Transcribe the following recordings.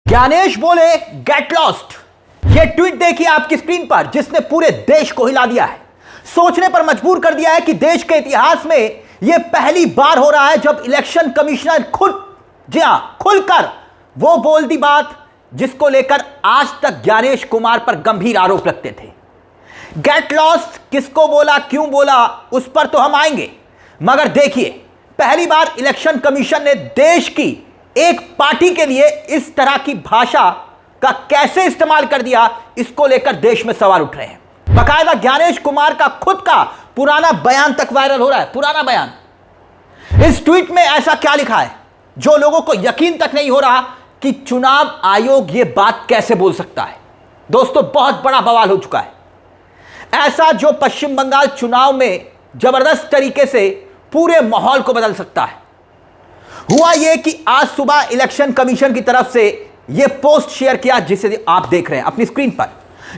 ज्ञानेश बोले get lost. यह tweet देखिए आपकी स्क्रीन पर, जिसने पूरे देश को हिला दिया है, सोचने पर मजबूर कर दिया है कि देश के इतिहास में यह पहली बार हो रहा है जब इलेक्शन कमिश्नर खुद, जी हां, खुलकर वो बोल दी बात जिसको लेकर आज तक ज्ञानेश कुमार पर गंभीर आरोप लगते थे। गेट लॉस्ट किसको बोला, क्यों बोला, उस पर तो हम आएंगे, मगर देखिए पहली बार इलेक्शन कमीशन ने देश की एक पार्टी के लिए इस तरह की भाषा का कैसे इस्तेमाल कर दिया, इसको लेकर देश में सवाल उठ रहे हैं। बाकायदा ज्ञानेश कुमार का खुद का पुराना बयान तक वायरल हो रहा है। पुराना बयान, इस ट्वीट में ऐसा क्या लिखा है जो लोगों को यकीन तक नहीं हो रहा कि चुनाव आयोग यह बात कैसे बोल सकता है। दोस्तों, बहुत बड़ा बवाल हो चुका है। ऐसा जो पश्चिम बंगाल चुनाव में जबरदस्त तरीके से पूरे माहौल को बदल सकता है। हुआ यह कि आज सुबह इलेक्शन कमीशन की तरफ से यह पोस्ट शेयर किया, जिसे आप देख रहे हैं अपनी स्क्रीन पर।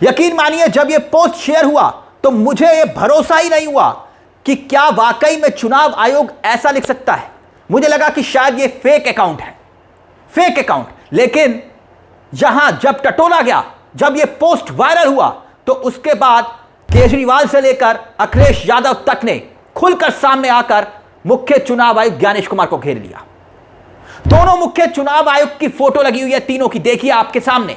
यकीन मानिए, जब यह पोस्ट शेयर हुआ तो मुझे यह भरोसा ही नहीं हुआ कि क्या वाकई में चुनाव आयोग ऐसा लिख सकता है। मुझे लगा कि शायद यह फेक अकाउंट है, फेक अकाउंट। लेकिन जहां जब टटोला गया, जब यह पोस्ट वायरल हुआ, तो उसके बाद केजरीवाल से लेकर अखिलेश यादव तक ने खुलकर सामने आकर मुख्य चुनाव आयुक्त ज्ञानेश कुमार को घेर लिया। दोनों मुख्य चुनाव आयुक्त की फोटो लगी हुई है, तीनों की, देखिए आपके सामने।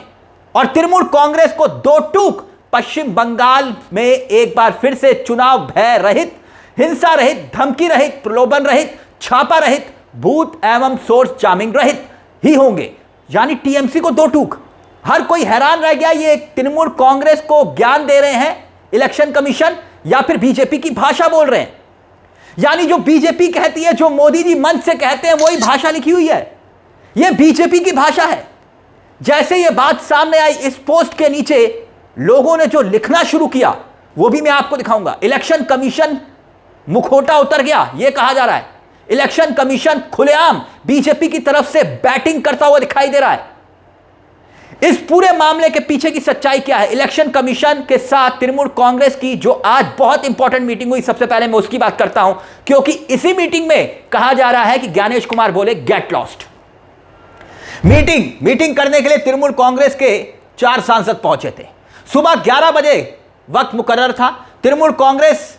और तृणमूल कांग्रेस को दो टूक पश्चिम बंगाल में एक बार फिर से चुनाव भय रहित, हिंसा रहित, धमकी रहित, प्रलोभन रहित, छापा रहित, बूथ एवं सोर्स जामिंग रहित ही होंगे। यानी टीएमसी को दो टूक। हर कोई हैरान रह गया, ये तृणमूल कांग्रेस को ज्ञान दे रहे हैं इलेक्शन कमीशन या फिर बीजेपी की भाषा बोल रहे हैं। यानी जो बीजेपी कहती है, जो मोदी जी मंच से कहते हैं, वही भाषा लिखी हुई है। यह बीजेपी की भाषा है। जैसे यह बात सामने आई, इस पोस्ट के नीचे लोगों ने जो लिखना शुरू किया वो भी मैं आपको दिखाऊंगा। इलेक्शन कमीशन मुखौटा उतर गया, यह कहा जा रहा है। इलेक्शन कमीशन खुलेआम बीजेपी की तरफ से बैटिंग करता हुआ दिखाई दे रहा है। इस पूरे मामले के पीछे की सच्चाई क्या है? इलेक्शन कमीशन के साथ तृणमूल कांग्रेस की जो आज बहुत इंपॉर्टेंट मीटिंग हुई, सबसे पहले मैं उसकी बात करता हूं, क्योंकि इसी मीटिंग में कहा जा रहा है कि ज्ञानेश कुमार बोले गेट लॉस्ट। मीटिंग करने के लिए तृणमूल कांग्रेस के 4 सांसद पहुंचे थे। सुबह 11 बजे वक्त मुकर्रर था। तृणमूल कांग्रेस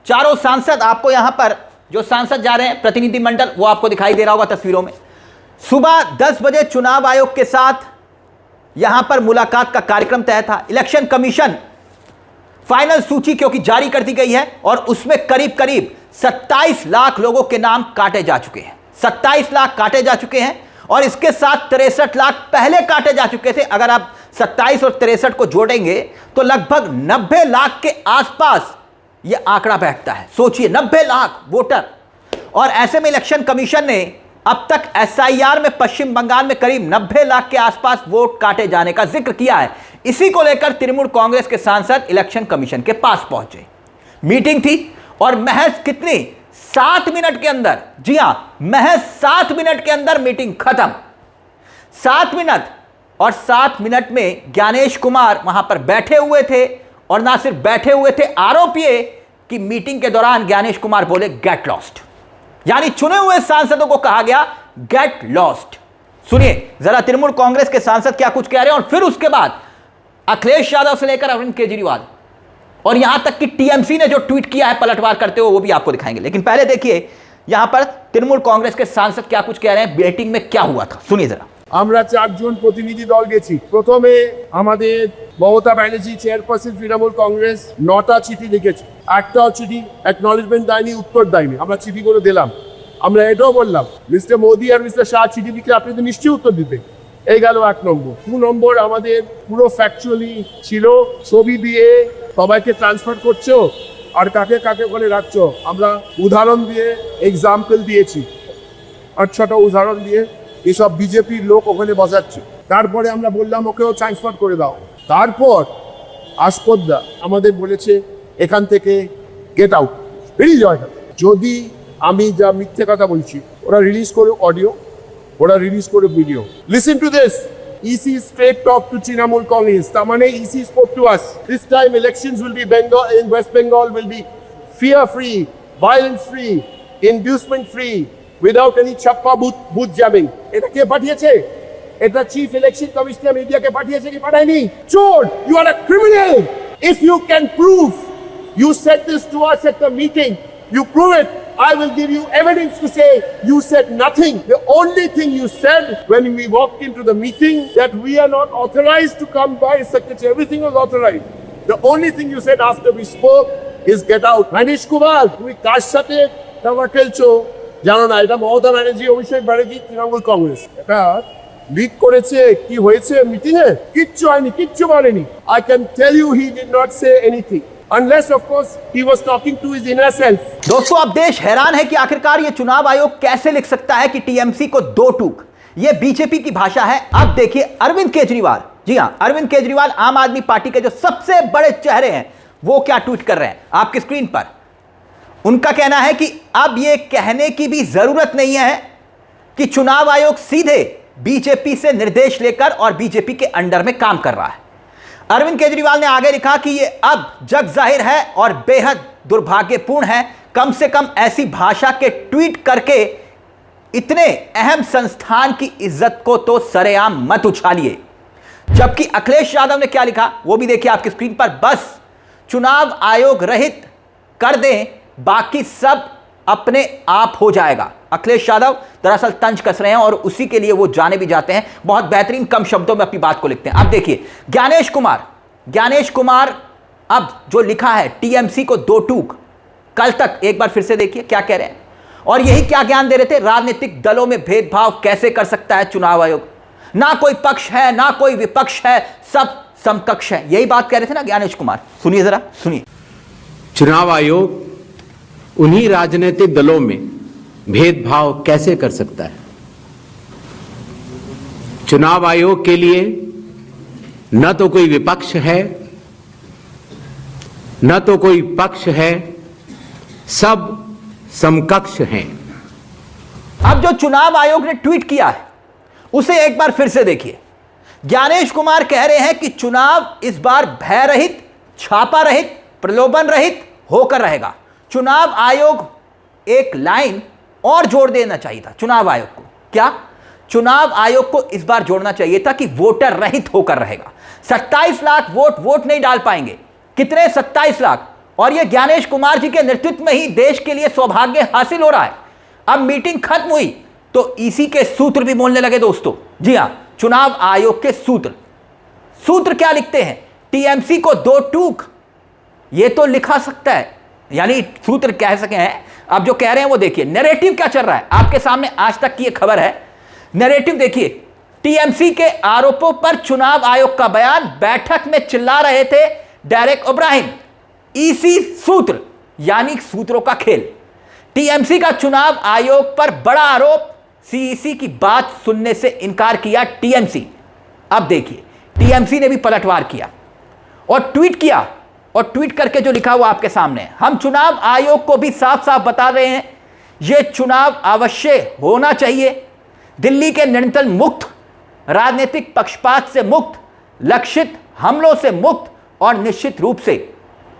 चारों सांसद, आपको यहां पर जो सांसद जा रहे हैं प्रतिनिधिमंडल, वो आपको दिखाई दे रहा होगा तस्वीरों में। सुबह 10 बजे चुनाव आयोग के साथ यहां पर मुलाकात का कार्यक्रम तय था। इलेक्शन कमीशन फाइनल सूची क्योंकि जारी कर दी गई है और उसमें करीब 27 लाख लोगों के नाम काटे जा चुके हैं। 27 लाख काटे जा चुके हैं और इसके साथ 63 लाख पहले काटे जा चुके थे। अगर आप 27 और 63 को जोड़ेंगे तो लगभग 90 लाख के आसपास यह आंकड़ा बैठता है। सोचिए, 90 लाख वोटर। और ऐसे में इलेक्शन कमीशन ने अब तक एसआईआर में पश्चिम बंगाल में करीब 90 लाख के आसपास वोट काटे जाने का जिक्र किया है। इसी को लेकर तृणमूल कांग्रेस के सांसद इलेक्शन कमीशन के पास पहुंचे। मीटिंग थी और महज कितनी 7 मिनट के अंदर, जी हां, महज 7 मिनट के अंदर मीटिंग खत्म। 7 मिनट, और 7 मिनट में ज्ञानेश कुमार वहां पर बैठे हुए थे। और ना सिर्फ बैठे हुए थे, आरोप ये कि मीटिंग के दौरान ज्ञानेश कुमार बोले गेट लॉस्ट। यानी चुने हुए सांसदों को कहा गया गेट लॉस्ट। सुनिए जरा तृणमूल कांग्रेस के सांसद क्या कुछ कह रहे हैं, और फिर उसके बाद अखिलेश यादव से लेकर अरविंद केजरीवाल और यहां तक कि टीएमसी ने जो ट्वीट किया है पलटवार करते हुए, वो भी आपको दिखाएंगे। लेकिन पहले देखिए यहां पर तृणमूल कांग्रेस के सांसद क्या कुछ कह रहे हैं, मीटिंग में क्या हुआ था, सुनिए जरा। আমরা 4 জন প্রতিনিধি দল গেছি। প্রথমে আমাদের মমতা ব্যানার্জি চেয়ারপারসন তৃণমূল কংগ্রেস 9টা চিঠি লিখেছে। একটাও চিঠি অ্যাকনলেজমেন্ট দেয়নি, উত্তর দেয়নি। আমরা চিঠিগুলো দিলাম। আমরা এটাও বললাম মিস্টার মোদি আর মিস্টার শাহ চিঠি লিখলে আপনি তো নিশ্চয়ই উত্তর দিবেন। এই গেল 1 নম্বর। 2 নম্বর, আমাদের পুরো ফ্যাকচুয়ালি ছিল, ছবি দিয়ে সবাইকে ট্রান্সফার করছো আর কাকে কাকে ওখানে রাখছো। আমরা উদাহরণ দিয়ে এক্সাম্পল দিয়েছি, 8টা উদাহরণ দিয়ে এসব বিজেপির লোক ওখানে বসাচ্ছে। তারপরে আমরা বললাম ওকেও ট্রান্সফার করে দাও। তারপর আশপদ্দা আমাদের বলেছে এখান থেকে গেট আউট, বেরিয়ে যাও এখান থেকে। যদি আমি যা মিথ্যে কথা বলছি, ওরা রিলিজ করে অডিও, ওরা রিলিজ করে video. Listen to this, EC straight talk to Trinamool Congress. তার মানে EC spoke to us, this time elections will be Bengal, in West Bengal will be fear free, violence free, inducement free, without any ছাপ্পা booth jamming. এটা কে পাঠিয়েছে? এটা chief election commissioner মিডিয়াকে পাঠিয়েছে কি পাঠায়নি? চোর, you are a criminal. If you can prove you said this to us at the meeting, you prove it, I will give you evidence to say you said nothing. The only thing you said when we walked into the meeting that we are not authorized to come by secretary, everything was authorized. The only thing you said after we spoke is get out. Manish Kumar, তুমি কার সাথে টাকা খেলছো জানো না? এটা মমতা ব্যানার্জি, অভিষেক ব্যানার্জি, তৃণমূল কংগ্রেস। এটা lead করেছে। কি হয়েছে মিটিং এ? কিচ্ছু হয়নি, কিচ্ছু বলেনি। I can tell you he did not say anything. Unless of course he was talking to his inner self. दोस्तों, अब देश हैरान है कि आखिरकार ये चुनाव आयोग कैसे लिख सकता है कि टीएमसी को दो टूक। ये बीजेपी की भाषा है। अब देखिए अरविंद केजरीवाल, जी हां, अरविंद केजरीवाल आम आदमी पार्टी के जो सबसे बड़े चेहरे हैं, वो क्या ट्वीट कर रहे हैं आपकी स्क्रीन पर। उनका कहना है कि अब ये कहने की भी जरूरत नहीं है कि चुनाव आयोग सीधे बीजेपी से निर्देश लेकर और बीजेपी के अंडर में काम कर रहा है। अरविंद केजरीवाल ने आगे लिखा कि यह अब जग जाहिर है और बेहद दुर्भाग्यपूर्ण है। कम से कम ऐसी भाषा के ट्वीट करके इतने अहम संस्थान की इज्जत को तो सरेआम मत उछालिए। जबकि अखिलेश यादव ने क्या लिखा वो भी देखिए आपकी स्क्रीन पर। बस चुनाव आयोग रहित कर दें, बाकी सब अपने आप हो जाएगा। अखिलेश यादव दरअसल तंज कस रहे हैं और उसी के लिए वो जाने भी जाते हैं। बहुत बेहतरीन कम शब्दों में अपनी बात को लिखते हैं। अब देखिए ज्ञानेश कुमार अब जो लिखा है टीएमसी को दो टूक, कल तक एक बार फिर से देखिए क्या कह रहे हैं। और यही क्या ज्ञान दे रहे थे, राजनीतिक दलों में भेदभाव कैसे कर सकता है चुनाव आयोग, ना कोई पक्ष है ना कोई विपक्ष है, सब समकक्ष है। यही बात कह रहे थे ना ज्ञानेश कुमार। सुनिए जरा, सुनिए। चुनाव आयोग उन्हीं राजनीतिक दलों में भेदभाव कैसे कर सकता है? चुनाव आयोग के लिए न तो कोई विपक्ष है न तो कोई पक्ष है, सब समकक्ष हैं। अब जो चुनाव आयोग ने ट्वीट किया है उसे एक बार फिर से देखिए। ज्ञानेश कुमार कह रहे हैं कि चुनाव इस बार भय रहित, छापा रहित, प्रलोभन रहित होकर रहेगा। चुनाव आयोग, एक लाइन और जोड़ देना चाहिए था चुनाव आयोग को। क्या? चुनाव आयोग को इस बार जोड़ना चाहिए था कि वोटर रहित होकर रहेगा। 27 लाख वोट नहीं डाल पाएंगे। कितने? 27 लाख। और यह ज्ञानेश कुमार जी के नेतृत्व में ही देश के लिए सौभाग्य हासिल हो रहा है। अब मीटिंग खत्म हुई तो इसी के सूत्र भी बोलने लगे दोस्तों। जी हां, चुनाव आयोग के सूत्र क्या लिखते हैं? टीएमसी को दो टूक, यह तो लिखा सकता है, यानी सूत्र कह सके हैं। अब जो कह रहे हैं वो देखिए। नैरेटिव क्या चल रहा है आपके सामने, आज तक की यह खबर है। नैरेटिव देखिए, टीएमसी के आरोपों पर चुनाव आयोग का बयान, बैठक में चिल्ला रहे थे डेरेक ओब्राहिम, ईसी सूत्र, यानी सूत्रों का खेल। टीएमसी का चुनाव आयोग पर बड़ा आरोप, सीईसी की बात सुनने से इनकार किया टीएमसी। अब देखिए टीएमसी ने भी पलटवार किया और ट्वीट किया, और ट्वीट करके जो लिखा हुआ आपके सामने है। हम चुनाव आयोग को भी साफ साफ बता रहे हैं, यह चुनाव अवश्य होना चाहिए, दिल्ली के निर्णय मुक्त, राजनीतिक पक्षपात से मुक्त, लक्षित हमलों से मुक्त और निश्चित रूप से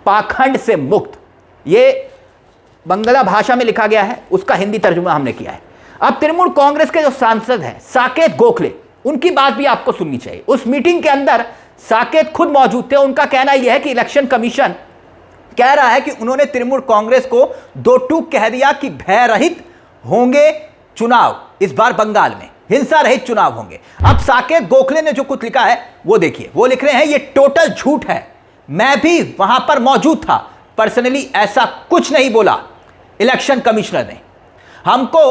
पाखंड से मुक्त। यह बंगला भाषा में लिखा गया है, उसका हिंदी तर्जुमा हमने किया है। अब तृणमूल कांग्रेस के जो सांसद हैं साकेत गोखले, उनकी बात भी आपको सुननी चाहिए। उस मीटिंग के अंदर साकेत खुद मौजूद थे। उनका कहना यह है कि इलेक्शन कमीशन कह रहा है कि उन्होंने तृणमूल कांग्रेस को दो टूक कह दिया कि भय रहित होंगे चुनाव, इस बार बंगाल में हिंसा रहित चुनाव होंगे। अब साकेत गोखले ने जो कुछ लिखा है वो देखिए। वो लिख रहे हैं, यह टोटल झूठ है, मैं भी वहां पर मौजूद था, पर्सनली ऐसा कुछ नहीं बोला इलेक्शन कमिश्नर ने, हमको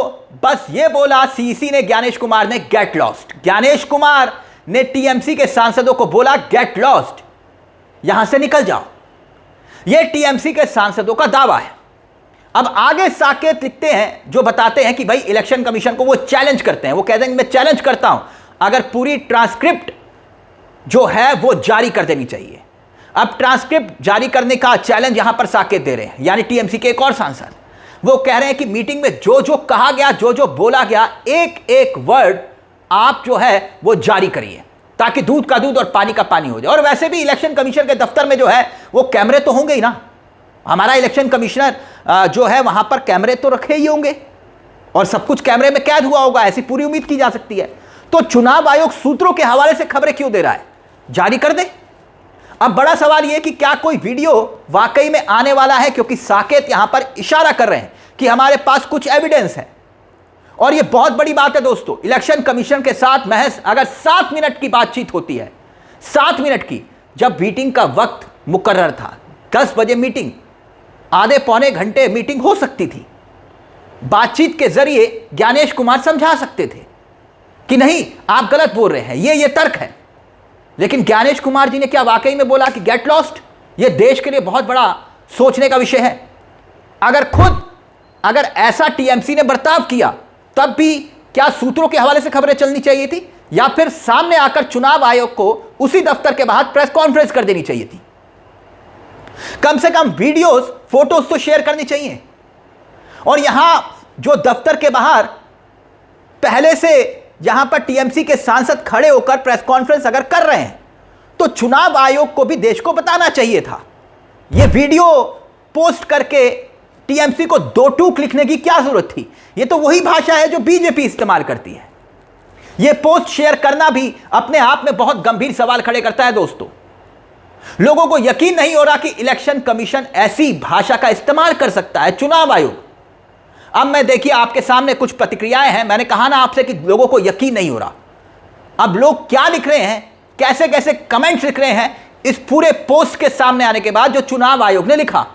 बस ये बोला सीसी ने, ज्ञानेश कुमार ने, गेट लॉस्ट। ज्ञानेश कुमार ने टीएमसी के सांसदों को बोला गेट लॉस्ट, यहां से निकल जाओ। यह टीएमसी के सांसदों का दावा है। अब आगे साकेत लिखते हैं, जो बताते हैं कि भाई इलेक्शन कमीशन को वो चैलेंज करते हैं। वो कहते हैं कि मैं चैलेंज करता हूं, अगर पूरी ट्रांसक्रिप्ट जो है वो जारी कर देनी चाहिए। अब ट्रांसक्रिप्ट जारी करने का चैलेंज यहां पर साकेत दे रहे हैं, यानी टीएमसी के एक और सांसद। वो कह रहे हैं कि मीटिंग में जो जो कहा गया, जो जो बोला गया, एक एक वर्ड आप जो है वो जारी करिए, ताकि दूध का दूध और पानी का पानी हो जाए। और वैसे भी इलेक्शन कमीशन के दफ्तर में जो है वो कैमरे तो होंगे ही ना। हमारा इलेक्शन कमिश्नर जो है वहां पर कैमरे तो रखे ही होंगे और सब कुछ कैमरे में कैद हुआ होगा, ऐसी पूरी उम्मीद की जा सकती है। तो चुनाव आयोग सूत्रों के हवाले से खबरें क्यों दे रहा है? जारी कर दे। अब बड़ा सवाल यह कि क्या कोई वीडियो वाकई में आने वाला है, क्योंकि साकेत यहां पर इशारा कर रहे हैं कि हमारे पास कुछ एविडेंस है। और यह बहुत बड़ी बात है दोस्तों, इलेक्शन कमीशन के साथ महज अगर 7 मिनट की बातचीत होती है, 7 मिनट की, जब मीटिंग का वक्त मुकर्रर था 10 बजे मीटिंग, आधे पौने घंटे मीटिंग हो सकती थी। बातचीत के जरिए ज्ञानेश कुमार समझा सकते थे कि नहीं आप गलत बोल रहे हैं, ये तर्क है। लेकिन ज्ञानेश कुमार जी ने क्या वाकई में बोला कि गेट लॉस्ट? ये देश के लिए बहुत बड़ा सोचने का विषय है। अगर ऐसा टीएमसी ने बर्ताव किया, तब भी क्या सूत्रों के हवाले से खबरें चलनी चाहिए थी, या फिर सामने आकर चुनाव आयोग को उसी दफ्तर के बाहर प्रेस कॉन्फ्रेंस कर देनी चाहिए थी? कम से कम वीडियोस, फोटोज तो शेयर करनी चाहिए। और यहां जो दफ्तर के बाहर पहले से यहां पर टीएमसी के सांसद खड़े होकर प्रेस कॉन्फ्रेंस अगर कर रहे हैं, तो चुनाव आयोग को भी देश को बताना चाहिए था। यह वीडियो पोस्ट करके टीएमसी को 2 टूक लिखने की क्या जरूरत थी? यह तो वही भाषा है जो बीजेपी इस्तेमाल करती है। यह पोस्ट शेयर करना भी अपने आप में बहुत गंभीर सवाल खड़े करता है दोस्तों। लोगों को यकीन नहीं हो रहा कि इलेक्शन कमीशन ऐसी भाषा का इस्तेमाल कर सकता है, चुनाव आयोग। अब मैं देखिए आपके सामने कुछ प्रतिक्रियाएं हैं। मैंने कहा ना आपसे कि लोगों को यकीन नहीं हो रहा। अब लोग क्या लिख रहे हैं, कैसे कैसे कमेंट्स लिख रहे हैं इस पूरे पोस्ट के सामने आने के बाद जो चुनाव आयोग ने लिखा।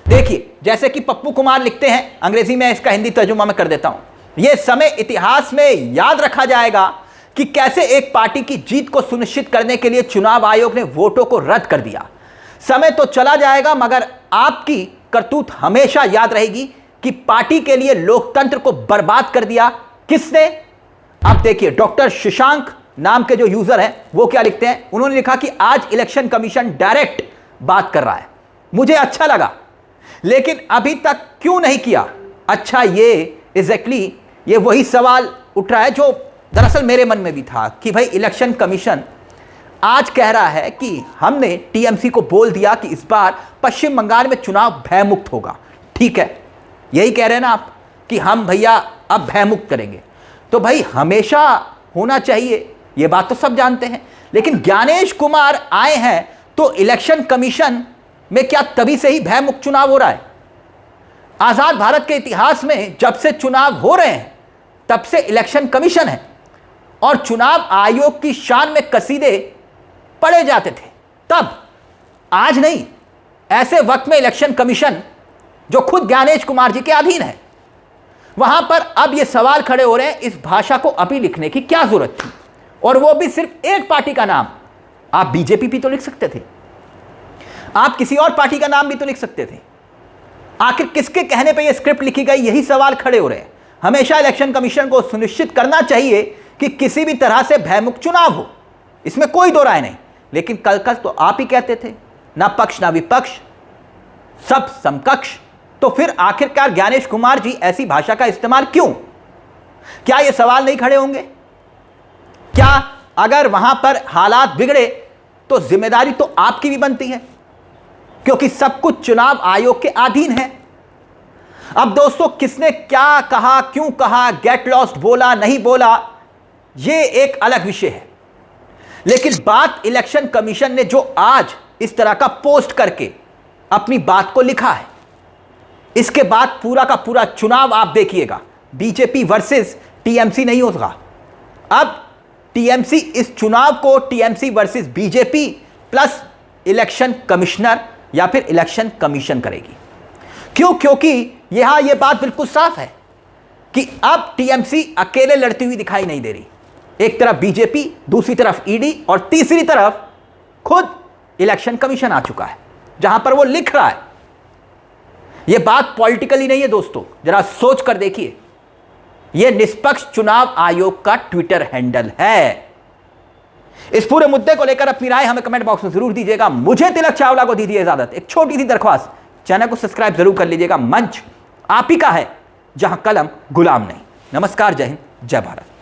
देखिए, जैसे कि पप्पू कुमार लिखते हैं, अंग्रेजी में इसका हिंदी तर्जुमा मैं कर देता हूं। यह समय इतिहास में याद रखा जाएगा कि कैसे एक पार्टी की जीत को सुनिश्चित करने के लिए चुनाव आयोग ने वोटों को रद्द कर दिया। समय तो चला जाएगा, मगर आपकी करतूत हमेशा याद रहेगी कि पार्टी के लिए लोकतंत्र को बर्बाद कर दिया किसने। अब देखिए, डॉक्टर शशांक नाम के जो यूजर हैं वो क्या लिखते हैं। उन्होंने लिखा कि आज इलेक्शन कमीशन डायरेक्ट बात कर रहा है, मुझे अच्छा लगा, लेकिन अभी तक क्यों नहीं किया? अच्छा, ये एग्जैक्टली ये वही सवाल उठ रहा है जो दरअसल मेरे मन में भी था कि भाई इलेक्शन कमीशन आज कह रहा है कि हमने टीएमसी को बोल दिया कि इस बार पश्चिम बंगाल में चुनाव भयमुक्त होगा। ठीक है, यही कह रहे हैं ना आप कि हम भैया अब भयमुक्त करेंगे, तो भाई हमेशा होना चाहिए, ये बात तो सब जानते हैं। लेकिन ज्ञानेश कुमार आए हैं तो इलेक्शन कमीशन में क्या तभी से ही भयमुक्त चुनाव हो रहा है? आजाद भारत के इतिहास में जब से चुनाव हो रहे हैं तब से इलेक्शन कमीशन है, और चुनाव आयोग की शान में कसीदे पढ़े जाते थे तब, आज नहीं। ऐसे वक्त में इलेक्शन कमीशन जो खुद ज्ञानेश कुमार जी के अधीन है, वहां पर अब ये सवाल खड़े हो रहे हैं इस भाषा को अभी लिखने की क्या जरूरत थी, और वो भी सिर्फ एक पार्टी का नाम। आप बीजेपी भी तो लिख सकते थे, आप किसी और पार्टी का नाम भी तो लिख सकते थे। आखिर किसके कहने पे ये स्क्रिप्ट लिखी गई, यही सवाल खड़े हो रहे हैं। हमेशा इलेक्शन कमीशन को सुनिश्चित करना चाहिए कि किसी भी तरह से भयमुक्त चुनाव हो, इसमें कोई दो राय नहीं। लेकिन कल तो आप ही कहते थे ना पक्ष ना विपक्ष, सब समकक्ष। तो फिर आखिरकार ज्ञानेश कुमार जी ऐसी भाषा का इस्तेमाल क्यों? क्या ये सवाल नहीं खड़े होंगे? क्या अगर वहां पर हालात बिगड़े तो जिम्मेदारी तो आपकी भी बनती है, क्योंकि सब कुछ चुनाव आयोग के अधीन है। अब दोस्तों, किसने क्या कहा, क्यों कहा, गेट लॉस्ट बोला नहीं बोला, यह एक अलग विषय है। लेकिन बात इलेक्शन कमीशन ने जो आज इस तरह का पोस्ट करके अपनी बात को लिखा है, इसके बाद पूरा का पूरा चुनाव आप देखिएगा बीजेपी वर्सेस टीएमसी नहीं होगा। अब टीएमसी इस चुनाव को TMC versus BJP plus election commissioner या फिर इलेक्शन कमीशन करेगी। क्यों? क्योंकि यहां यह बात बिल्कुल साफ है कि अब टीएमसी अकेले लड़ती हुई दिखाई नहीं दे रही। एक तरफ बीजेपी, दूसरी तरफ ईडी, और तीसरी तरफ खुद इलेक्शन कमीशन आ चुका है, जहां पर वो लिख रहा है। यह बात पॉलिटिकली नहीं है दोस्तों, जरा सोच कर देखिए। यह निष्पक्ष चुनाव आयोग का ट्विटर हैंडल है। इस पूरे मुद्दे को लेकर अपनी राय हमें कमेंट बॉक्स में जरूर दीजिएगा। मुझे तिलक चावला को दीजिए इजाजत। एक छोटी सी दरख्वास्त, चैनल को सब्सक्राइब जरूर कर लीजिएगा। मंच आप ही का है जहां कलम गुलाम नहीं। नमस्कार, जय हिंद, जय भारत।